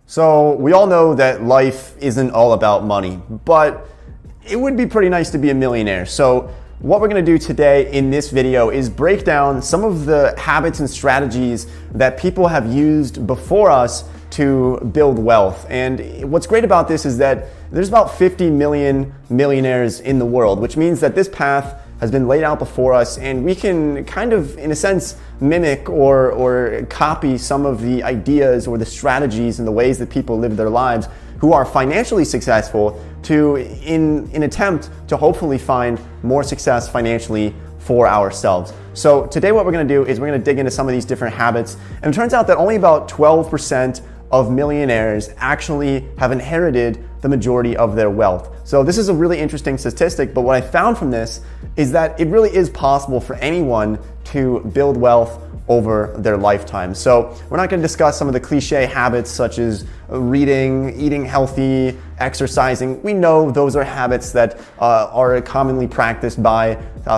So we all know that life isn't all about money, but it would be pretty nice to be a millionaire. So what we're going to do today in this video is break down some of the habits and strategies that people have used before us to build wealth. And what's great about this is that there's about 50 million millionaires in the world, which means that this path has been laid out before us, and we can kind of, in a sense, mimic or copy some of the ideas or the strategies and the ways that people live their lives who are financially successful in an attempt to hopefully find more success financially for ourselves. So today what we're going to do is we're going to dig into some of these different habits, and it turns out that only about 12% of millionaires actually have inherited the majority of their wealth. So this is a really interesting statistic, but what I found from this is that it really is possible for anyone to build wealth over their lifetime. So we're not going to discuss some of the cliche habits such as reading, eating healthy, exercising. We know those are habits that are commonly practiced by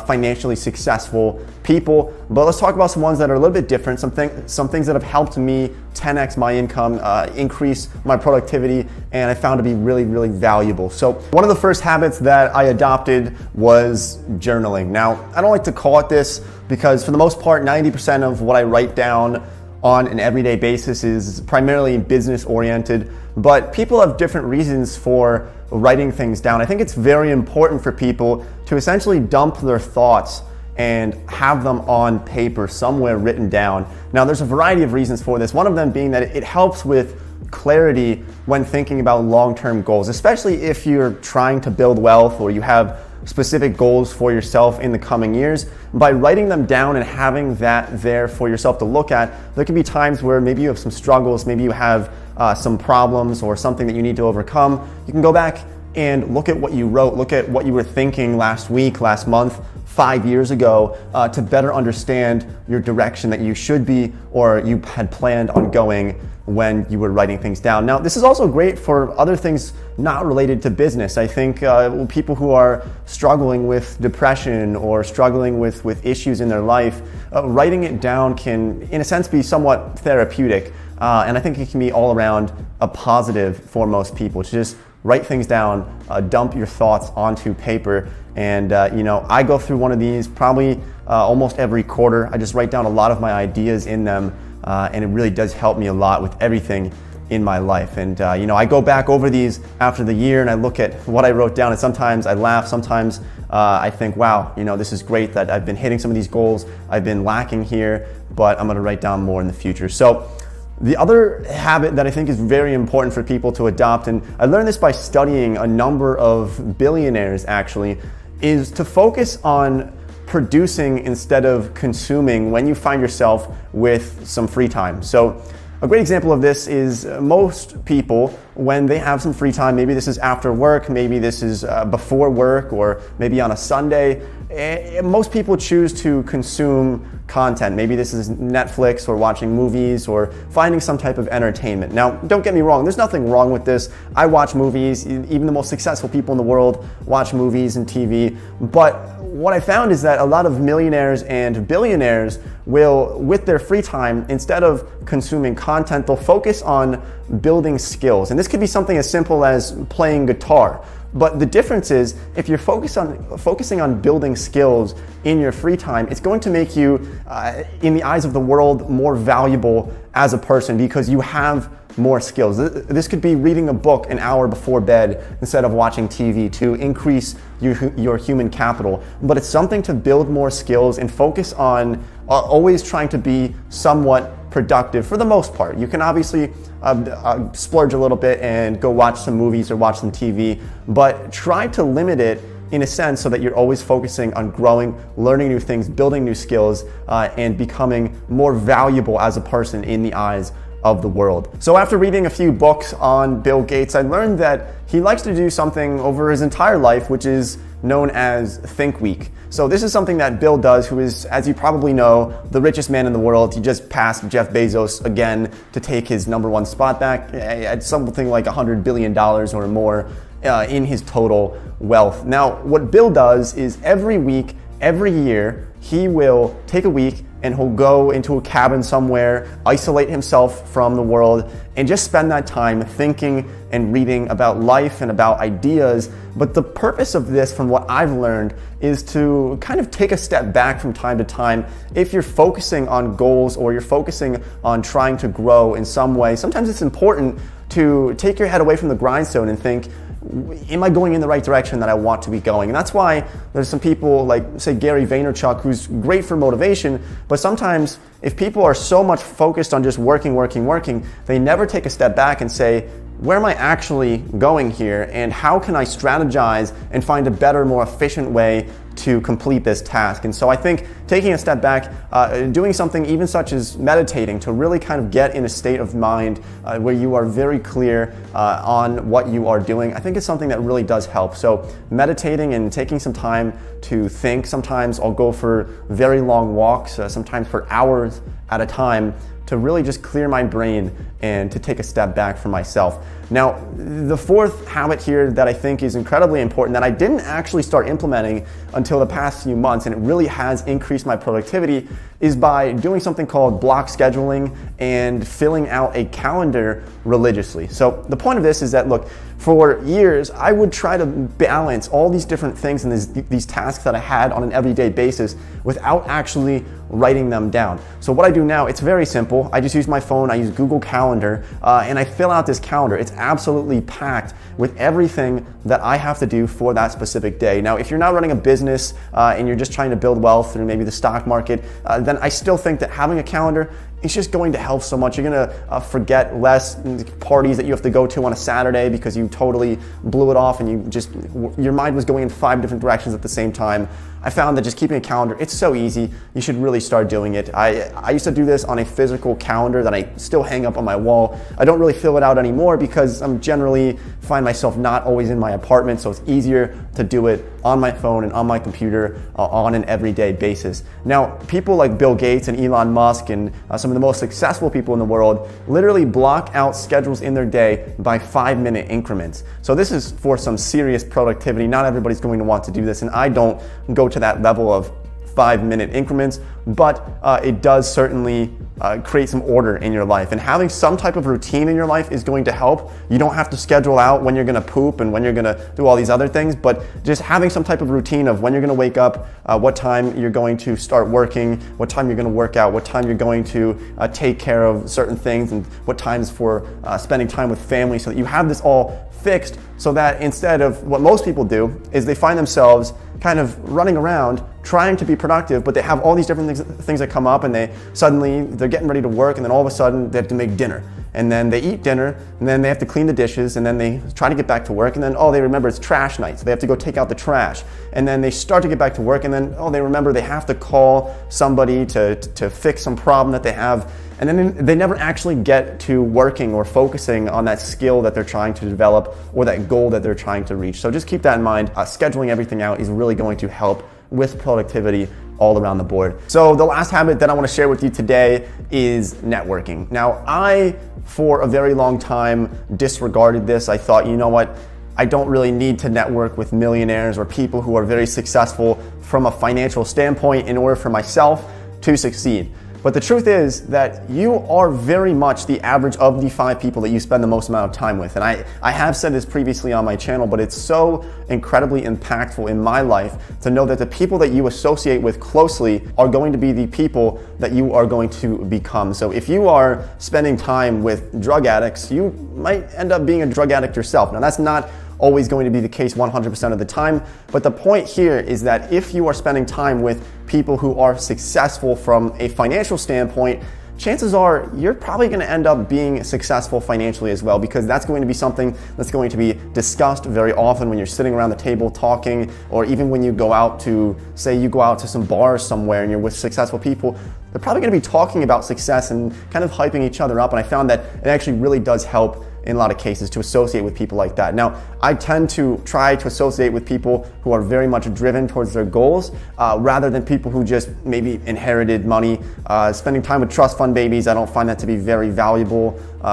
financially successful people, but let's talk about some ones that are a little bit different, some things that have helped me 10x my income, increase my productivity, and I found to be really, really valuable. So one of the first habits that I adopted was journaling. Now, I don't like to call it this because for the most part, 90% of what I write down on an everyday basis is primarily business oriented, but people have different reasons for writing things down. I think it's very important for people to essentially dump their thoughts and have them on paper somewhere written down. Now, there's a variety of reasons for this. One of them being that it helps with clarity when thinking about long-term goals, especially if you're trying to build wealth or you have specific goals for yourself in the coming years. By writing them down and having that there for yourself to look at, there can be times where maybe you have some struggles, maybe you have some problems or something that you need to overcome. You can go back and look at what you wrote, look at what you were thinking last week, last month, 5 years ago, to better understand your direction that you should be or you had planned on going when you were writing things down. Now, this is also great for other things not related to business. I think people who are struggling with depression or struggling with issues in their life, writing it down can, in a sense, be somewhat therapeutic. And I think it can be all around a positive for most people to just write things down, dump your thoughts onto paper. And I go through one of these probably almost every quarter. I just write down a lot of my ideas in them, and it really does help me a lot with everything in my life. And I go back over these after the year and I look at what I wrote down, and sometimes I laugh, sometimes I think, wow, this is great that I've been hitting some of these goals. I've been lacking here, but I'm going to write down more in the future. So the other habit that I think is very important for people to adopt, and I learned this by studying a number of billionaires actually, is to focus on producing instead of consuming when you find yourself with some free time. So a great example of this is most people, when they have some free time, maybe this is after work, maybe this is before work, or maybe on a Sunday, most people choose to consume content. Maybe this is Netflix or watching movies or finding some type of entertainment. Now, don't get me wrong, there's nothing wrong with this. I watch movies, even the most successful people in the world watch movies and TV, but what I found is that a lot of millionaires and billionaires will, with their free time, instead of consuming content, they'll focus on building skills. And this could be something as simple as playing guitar. But the difference is, if you're focusing on building skills in your free time, it's going to make you, in the eyes of the world, more valuable as a person because you have more skills. This could be reading a book an hour before bed instead of watching TV to increase your human capital. But it's something to build more skills and focus on always trying to be somewhat productive for the most part. You can obviously splurge a little bit and go watch some movies or watch some TV, but try to limit it in a sense so that you're always focusing on growing, learning new things, building new skills, and becoming more valuable as a person in the eyes of the world. So after reading a few books on Bill Gates, I learned that he likes to do something over his entire life, which is known as Think Week. So this is something that Bill does, who is, as you probably know, the richest man in the world. He just passed Jeff Bezos again to take his #1 spot back at something like $100 billion or more in his total wealth. Now, what Bill does is every week, every year, he will take a week and he'll go into a cabin somewhere, isolate himself from the world, and just spend that time thinking and reading about life and about ideas. But the purpose of this, from what I've learned, is to kind of take a step back from time to time. If you're focusing on goals or you're focusing on trying to grow in some way, sometimes it's important to take your head away from the grindstone and think, am I going in the right direction that I want to be going? And that's why there's some people like, say, Gary Vaynerchuk, who's great for motivation, but sometimes if people are so much focused on just working, they never take a step back and say, where am I actually going here, and how can I strategize and find a better, more efficient way to complete this task? And so I think taking a step back, doing something even such as meditating to really kind of get in a state of mind where you are very clear on what you are doing, I think it's something that really does help. So meditating and taking some time to think. Sometimes I'll go for very long walks, sometimes for hours at a time, to really just clear my brain and to take a step back for myself. Now, the fourth habit here that I think is incredibly important that I didn't actually start implementing until the past few months, and it really has increased my productivity, is by doing something called block scheduling and filling out a calendar religiously. So the point of this is that, look, for years, I would try to balance all these different things and these tasks that I had on an everyday basis without actually writing them down. So what I do now, it's very simple. I just use my phone, I use Google Calendar, and I fill out this calendar. It's absolutely packed with everything that I have to do for that specific day. Now, if you're not running a business and you're just trying to build wealth through maybe the stock market, then I still think that having a calendar, it's just going to help so much. You're gonna forget less parties that you have to go to on a Saturday because you totally blew it off and your mind was going in 5 different directions at the same time. I found that just keeping a calendar, it's so easy. You should really start doing it. I used to do this on a physical calendar that I still hang up on my wall. I don't really fill it out anymore because I'm generally find myself not always in my apartment, so it's easier to do it on my phone and on my computer on an everyday basis. Now, people like Bill Gates and Elon Musk and some of the most successful people in the world literally block out schedules in their day by 5-minute increments. So this is for some serious productivity. Not everybody's going to want to do this, and I don't go to that level of 5-minute increments, but it does certainly create some order in your life. And having some type of routine in your life is going to help. You don't have to schedule out when you're gonna poop and when you're gonna do all these other things, but just having some type of routine of when you're gonna wake up, what time you're going to start working, what time you're gonna work out, what time you're going to take care of certain things, and what times for spending time with family, so that you have this all fixed, so that instead of what most people do is they find themselves kind of running around trying to be productive, but they have all these different things that come up, and they're getting ready to work, and then all of a sudden they have to make dinner, and then they eat dinner, and then they have to clean the dishes, and then they try to get back to work, and then they remember it's trash night, so they have to go take out the trash, and then they start to get back to work, and then they remember they have to call somebody to fix some problem that they have. And then they never actually get to working or focusing on that skill that they're trying to develop or that goal that they're trying to reach. So just keep that in mind. Scheduling everything out is really going to help with productivity all around the board. So the last habit that I want to share with you today is networking. Now, I, for a very long time, disregarded this. I thought, you know what? I don't really need to network with millionaires or people who are very successful from a financial standpoint in order for myself to succeed. But the truth is that you are very much the average of the 5 people that you spend the most amount of time with. And I have said this previously on my channel, but it's so incredibly impactful in my life to know that the people that you associate with closely are going to be the people that you are going to become. So if you are spending time with drug addicts, you might end up being a drug addict yourself. Now, that's not always going to be the case 100% of the time, but the point here is that if you are spending time with people who are successful from a financial standpoint, chances are you're probably going to end up being successful financially as well, because that's going to be something that's going to be discussed very often when you're sitting around the table talking, or even when you go out to, say you go out to some bars somewhere and you're with successful people. They're probably going to be talking about success and kind of hyping each other up, and I found that it actually really does help in a lot of cases to associate with people like that. Now, I tend to try to associate with people who are very much driven towards their goals, rather than people who just maybe inherited money. Spending time with trust fund babies, I don't find that to be very valuable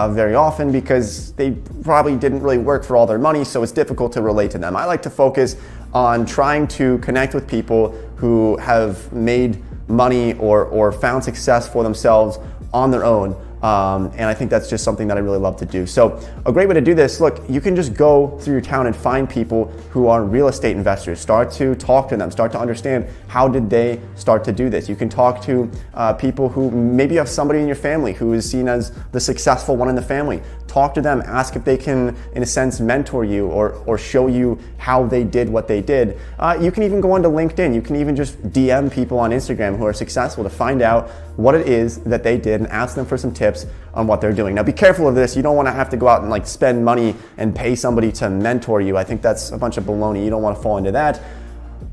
very often, because they probably didn't really work for all their money, so it's difficult to relate to them. I like to focus on trying to connect with people who have made money or found success for themselves on their own. And I think that's just something that I really love to do. So a great way to do this, look, you can just go through your town and find people who are real estate investors. Start to talk to them, start to understand how did they start to do this. You can talk to people who maybe you have somebody in your family who is seen as the successful one in the family. Talk to them, ask if they can, in a sense, mentor you or show you how they did what they did. You can even go onto LinkedIn. You can even just DM people on Instagram who are successful to find out what it is that they did and ask them for some tips on what they're doing. Now be careful of this. You don't want to have to go out and like spend money and pay somebody to mentor you. I think that's a bunch of baloney. You don't want to fall into that.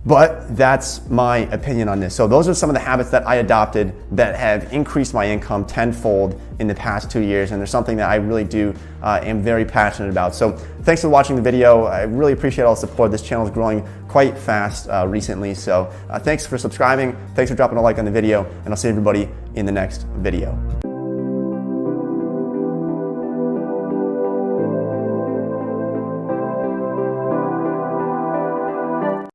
But that's my opinion on this. So those are some of the habits that I adopted that have increased my income tenfold in the past 2 years. And there's something that I really do am very passionate about. So thanks for watching the video. I really appreciate all the support. This channel is growing quite fast recently. So thanks for subscribing. Thanks for dropping a like on the video. And I'll see everybody in the next video.